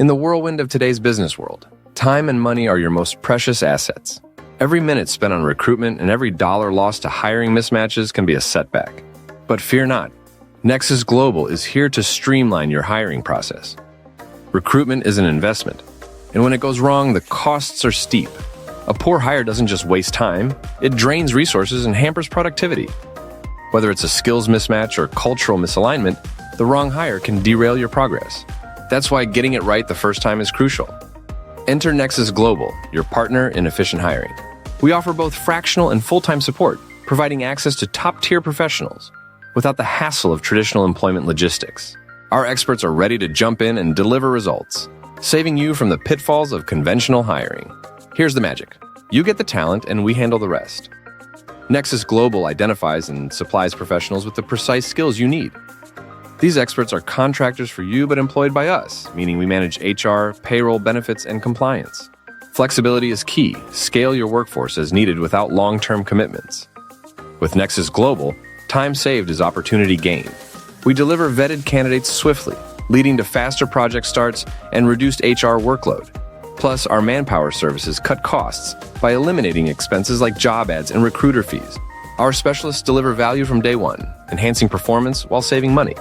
In the whirlwind of today's business world, time and money are your most precious assets. Every minute spent on recruitment and every dollar lost to hiring mismatches can be a setback. But fear not. Nexus Global is here to streamline your hiring process. Recruitment is an investment, and when it goes wrong, the costs are steep. A poor hire doesn't just waste time, it drains resources and hampers productivity. Whether it's a skills mismatch or cultural misalignment, the wrong hire can derail your progress. That's why getting it right the first time is crucial. Enter Nexus Global, your partner in efficient hiring. We offer both fractional and full-time support, providing access to top-tier professionals without the hassle of traditional employment logistics. Our experts are ready to jump in and deliver results, saving you from the pitfalls of conventional hiring. Here's the magic. You get the talent and we handle the rest. Nexus Global identifies and supplies professionals with the precise skills you need. These experts are contractors for you but employed by us, meaning we manage HR, payroll, benefits, and compliance. Flexibility is key. Scale your workforce as needed without long-term commitments. With Nexus Global, time saved is opportunity gained. We deliver vetted candidates swiftly, leading to faster project starts and reduced HR workload. Plus, our Manpower services cut costs by eliminating expenses like job ads and recruiter fees. Our specialists deliver value from day one, enhancing performance while saving money.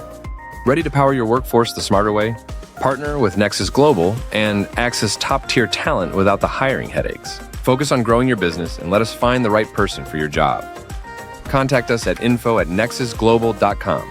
Ready to power your workforce the smarter way? Partner with Nexus Global and access top-tier talent without the hiring headaches. Focus on growing your business and let us find the right person for your job. Contact us at info@nexusglobal.com.